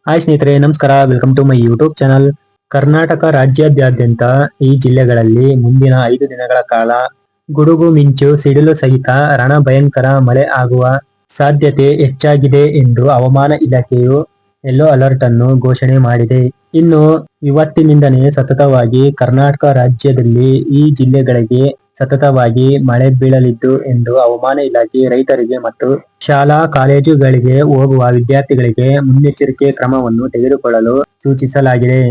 Hi ಸ್ನೇಹಿತರೆ, ನಮಸ್ಕಾರ. Welcome to my YouTube channel. Karnataka ರಾಜ್ಯಾದ್ಯಂತ ಈ ಜಿಲ್ಲೆಗಳಲ್ಲಿ ಮುಂದಿನ 5 ದಿನಗಳ ಕಾಲ ಗುಡುಗು ಮಿಂಚು ಸಿಡಿಲು ಸಹಿತ ರಣಭಯಂಕರ ಮಳೆ ಆಗುವ ಸಾಧ್ಯತೆ ಹೆಚ್ಚಾಗಿದೆ ಎಂದು ಹವಾಮಾನ ಇಲಾಖೆಯು ಯೆಲ್ಲೋ ಅಲರ್ಟ್ ಅನ್ನು ಘೋಷಣೆ ಮಾಡಿದೆ. ಇನ್ನು ಇವತ್ತಿನಿಂದನೇ ಸತತವಾಗಿ ಕರ್ನಾಟಕ ರಾಜ್ಯದಲ್ಲಿ ಈ ಜಿಲ್ಲೆಗಳಿಗೆ ಸತತವಾಗಿ ಮಳೆ ಬೀಳಲಿದ್ದು ಎಂದು ಹವಾಮಾನ ಇಲಾಖೆ ರೈತರಿಗೆ ಮತ್ತು ಶಾಲಾ ಕಾಲೇಜುಗಳಿಗೆ ಹೋಗುವ ವಿದ್ಯಾರ್ಥಿಗಳಿಗೆ ಮುನ್ನೆಚ್ಚರಿಕೆ ಕ್ರಮವನ್ನು ತೆಗೆದುಕೊಳ್ಳಲು ಸೂಚಿಸಲಾಗಿದೆ.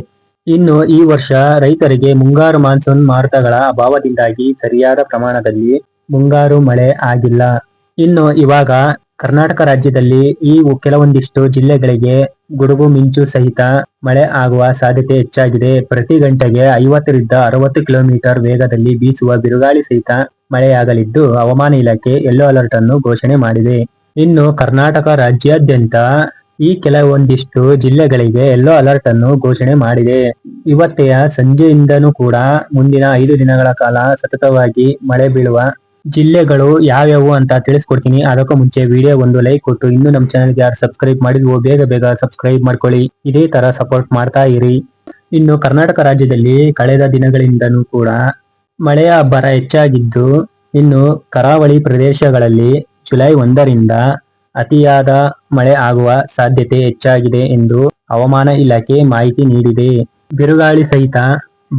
ಇನ್ನು ಈ ವರ್ಷ ರೈತರಿಗೆ ಮುಂಗಾರು ಮಾನ್ಸೂನ್ ಮಾರುತಗಳ ಅಭಾವದಿಂದಾಗಿ ಸರಿಯಾದ ಪ್ರಮಾಣದಲ್ಲಿ ಮುಂಗಾರು ಮಳೆ ಆಗಿಲ್ಲ. ಇನ್ನು ಇವಾಗ ಕರ್ನಾಟಕ ರಾಜ್ಯದಲ್ಲಿ ಈ ಕೆಲವೊಂದಿಷ್ಟು ಜಿಲ್ಲೆಗಳಿಗೆ ಗುಡುಗು ಮಿಂಚು ಸಹಿತ ಮಳೆ ಆಗುವ ಸಾಧ್ಯತೆ ಹೆಚ್ಚಾಗಿದೆ. ಪ್ರತಿ ಗಂಟೆಗೆ 50 ರಿಂದ 60 ಕಿಲೋಮೀಟರ್ ವೇಗದಲ್ಲಿ ಬೀಸುವ ಬಿರುಗಾಳಿ ಸಹಿತ ಮಳೆಯಾಗಲಿದ್ದು, ಹವಾಮಾನ ಇಲಾಖೆ ಯೆಲ್ಲೋ ಅಲರ್ಟ್ ಅನ್ನು ಘೋಷಣೆ ಮಾಡಿದೆ. ಇನ್ನು ಕರ್ನಾಟಕ ರಾಜ್ಯಾದ್ಯಂತ ಈ ಕೆಲವೊಂದಿಷ್ಟು ಜಿಲ್ಲೆಗಳಿಗೆ ಯೆಲ್ಲೋ ಅಲರ್ಟ್ ಅನ್ನು ಘೋಷಣೆ ಮಾಡಿದೆ. ಇವತ್ತೆಯ ಸಂಜೆಯಿಂದನೂ ಕೂಡ ಮುಂದಿನ 5 ದಿನಗಳ ಕಾಲ ಸತತವಾಗಿ ಮಳೆ ಬೀಳುವ ಜಿಲ್ಲೆಗಳು ಯಾವ್ಯಾವು ಅಂತ ತಿಳಿಸ್ಕೊಡ್ತೀನಿ. ಅದಕ್ಕೂ ಮುಂಚೆ ವಿಡಿಯೋ ಒಂದು ಲೈಕ್ ಕೊಟ್ಟು ಇನ್ನೂ ನಮ್ಮ ಚಾನಲ್ಗೆ ಯಾರು ಸಬ್ಸ್ಕ್ರೈಬ್ ಮಾಡಿದ್ವೋ ಬೇಗ ಸಬ್ಸ್ಕ್ರೈಬ್ ಮಾಡ್ಕೊಳ್ಳಿ. ಇದೇ ತರ ಸಪೋರ್ಟ್ ಮಾಡ್ತಾ ಇರಿ. ಇನ್ನು ಕರ್ನಾಟಕ ರಾಜ್ಯದಲ್ಲಿ ಕಳೆದ ದಿನಗಳಿಂದನೂ ಕೂಡ ಮಳೆಯ ಅಬ್ಬರ ಹೆಚ್ಚಾಗಿದ್ದು, ಇನ್ನು ಕರಾವಳಿ ಪ್ರದೇಶಗಳಲ್ಲಿ ಜುಲೈ 1ರಿಂದ ಅತಿಯಾದ ಮಳೆ ಆಗುವ ಸಾಧ್ಯತೆ ಹೆಚ್ಚಾಗಿದೆ ಎಂದು ಹವಾಮಾನ ಇಲಾಖೆ ಮಾಹಿತಿ ನೀಡಿದೆ. ಬಿರುಗಾಳಿ ಸಹಿತ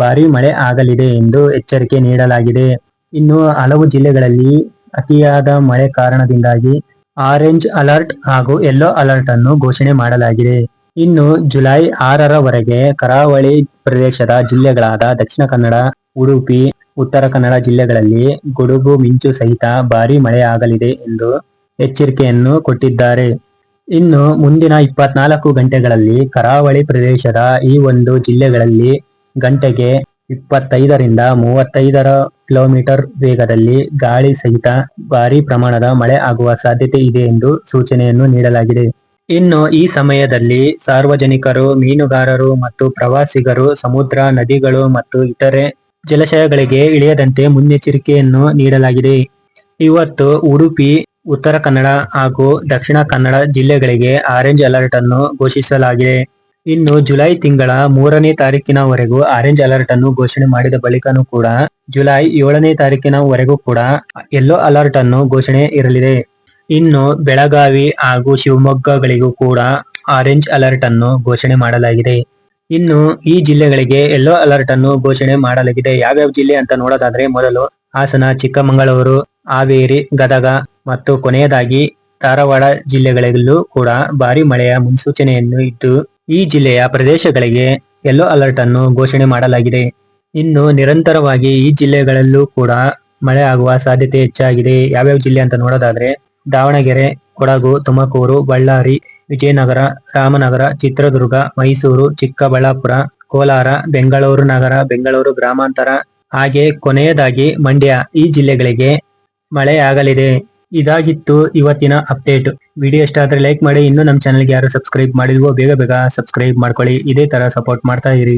ಭಾರೀ ಮಳೆ ಆಗಲಿದೆ ಎಂದು ಎಚ್ಚರಿಕೆ ನೀಡಲಾಗಿದೆ. ಇನ್ನು ಹಲವು ಜಿಲ್ಲೆಗಳಲ್ಲಿ ಅತಿಯಾದ ಮಳೆ ಕಾರಣದಿಂದಾಗಿ ಆರೆಂಜ್ ಅಲರ್ಟ್ ಹಾಗೂ ಯೆಲ್ಲೋ ಅಲರ್ಟ್ ಅನ್ನು ಘೋಷಣೆ ಮಾಡಲಾಗಿದೆ. ಇನ್ನು ಜುಲೈ 6ರವರೆಗೆ ಕರಾವಳಿ ಪ್ರದೇಶದ ಜಿಲ್ಲೆಗಳಾದ ದಕ್ಷಿಣ ಕನ್ನಡ, ಉಡುಪಿ, ಉತ್ತರ ಕನ್ನಡ ಜಿಲ್ಲೆಗಳಲ್ಲಿ ಗುಡುಗು ಮಿಂಚು ಸಹಿತ ಭಾರೀ ಮಳೆ ಆಗಲಿದೆ ಎಂದು ಎಚ್ಚರಿಕೆಯನ್ನು ಕೊಟ್ಟಿದ್ದಾರೆ. ಇನ್ನು ಮುಂದಿನ 24 ಗಂಟೆಗಳಲ್ಲಿ ಕರಾವಳಿ ಪ್ರದೇಶದ ಈ ಒಂದು ಜಿಲ್ಲೆಗಳಲ್ಲಿ ಗಂಟೆಗೆ 25 ರಿಂದ 35 ಕಿಲೋಮೀಟರ್ ವೇಗದಲ್ಲಿ ಗಾಳಿ ಸಹಿತ ಭಾರೀ ಪ್ರಮಾಣದ ಮಳೆ ಆಗುವ ಸಾಧ್ಯತೆ ಇದೆ ಎಂದು ಸೂಚನೆಯನ್ನು ನೀಡಲಾಗಿದೆ. ಇನ್ನು ಈ ಸಮಯದಲ್ಲಿ ಸಾರ್ವಜನಿಕರು, ಮೀನುಗಾರರು ಮತ್ತು ಪ್ರವಾಸಿಗರು ಸಮುದ್ರ, ನದಿಗಳು ಮತ್ತು ಇತರೆ ಜಲಾಶಯಗಳಿಗೆ ಇಳಿಯದಂತೆ ಮುನ್ನೆಚ್ಚರಿಕೆಯನ್ನು ನೀಡಲಾಗಿದೆ. ಇವತ್ತು ಉಡುಪಿ, ಉತ್ತರ ಕನ್ನಡ ಹಾಗೂ ದಕ್ಷಿಣ ಕನ್ನಡ ಜಿಲ್ಲೆಗಳಿಗೆ ಆರೆಂಜ್ ಅಲರ್ಟ್ ಅನ್ನು ಘೋಷಿಸಲಾಗಿದೆ. ಇನ್ನು ಜುಲೈ ತಿಂಗಳ 3ನೇ ತಾರೀಕಿನವರೆಗೂ ಆರೆಂಜ್ ಅಲರ್ಟ್ ಅನ್ನು ಘೋಷಣೆ ಮಾಡಿದ ಬಳಿಕನೂ ಕೂಡ ಜುಲೈ 7ನೇ ತಾರೀಕಿನವರೆಗೂ ಕೂಡ ಯೆಲ್ಲೋ ಅಲರ್ಟ್ ಅನ್ನು ಘೋಷಣೆ ಇರಲಿದೆ. ಇನ್ನು ಬೆಳಗಾವಿ ಹಾಗೂ ಶಿವಮೊಗ್ಗಗಳಿಗೂ ಕೂಡ ಆರೆಂಜ್ ಅಲರ್ಟ್ ಅನ್ನು ಘೋಷಣೆ ಮಾಡಲಾಗಿದೆ. ಇನ್ನು ಈ ಜಿಲ್ಲೆಗಳಿಗೆ ಯೆಲ್ಲೋ ಅಲರ್ಟ್ ಅನ್ನು ಘೋಷಣೆ ಮಾಡಲಾಗಿದೆ. ಯಾವ್ಯಾವ ಜಿಲ್ಲೆ ಅಂತ ನೋಡೋದಾದ್ರೆ ಮೊದಲು ಹಾಸನ, ಚಿಕ್ಕಮಗಳೂರು, ಹಾವೇರಿ, ಗದಗ ಮತ್ತು ಕೊನೆಯದಾಗಿ ಧಾರವಾಡ ಜಿಲ್ಲೆಗಳಲ್ಲೂ ಕೂಡ ಭಾರಿ ಮಳೆಯ ಮುನ್ಸೂಚನೆಯನ್ನು ಇದ್ದು, ಈ ಜಿಲ್ಲೆಯ ಪ್ರದೇಶಗಳಿಗೆ ಯೆಲ್ಲೋ ಅಲರ್ಟ್ ಅನ್ನು ಘೋಷಣೆ ಮಾಡಲಾಗಿದೆ. ಇನ್ನು ನಿರಂತರವಾಗಿ ಈ ಜಿಲ್ಲೆಗಳಲ್ಲೂ ಕೂಡ ಮಳೆ ಆಗುವ ಸಾಧ್ಯತೆ ಹೆಚ್ಚಾಗಿದೆ. ಯಾವ್ಯಾವ ಜಿಲ್ಲೆ ಅಂತ ನೋಡೋದಾದ್ರೆ ದಾವಣಗೆರೆ, ಕೊಡಗು, ತುಮಕೂರು, ಬಳ್ಳಾರಿ, ವಿಜಯನಗರ, ರಾಮನಗರ, ಚಿತ್ರದುರ್ಗ, ಮೈಸೂರು, ಚಿಕ್ಕಬಳ್ಳಾಪುರ, ಕೋಲಾರ, ಬೆಂಗಳೂರು ನಗರ, ಬೆಂಗಳೂರು ಗ್ರಾಮಾಂತರ ಹಾಗೆ ಕೊನೆಯದಾಗಿ ಮಂಡ್ಯ ಈ ಜಿಲ್ಲೆಗಳಿಗೆ ಮಳೆಯಾಗಲಿದೆ. ಇದಾಗಿತ್ತು ಇವತ್ತಿನ ಅಪ್ಡೇಟ್. ವಿಡಿಯೋ ಇಷ್ಟ ಆದ್ರೆ ಲೈಕ್ ಮಾಡಿ. ಇನ್ನೂ ನಮ್ಮ ಚಾನಲ್ಗೆ ಯಾರು ಸಬ್ಸ್ಕ್ರೈಬ್ ಮಾಡಿಲ್ವೋ ಬೇಗ ಸಬ್ಸ್ಕ್ರೈಬ್ ಮಾಡ್ಕೊಳ್ಳಿ. ಇದೇ ತರ ಸಪೋರ್ಟ್ ಮಾಡ್ತಾ ಇರಿ.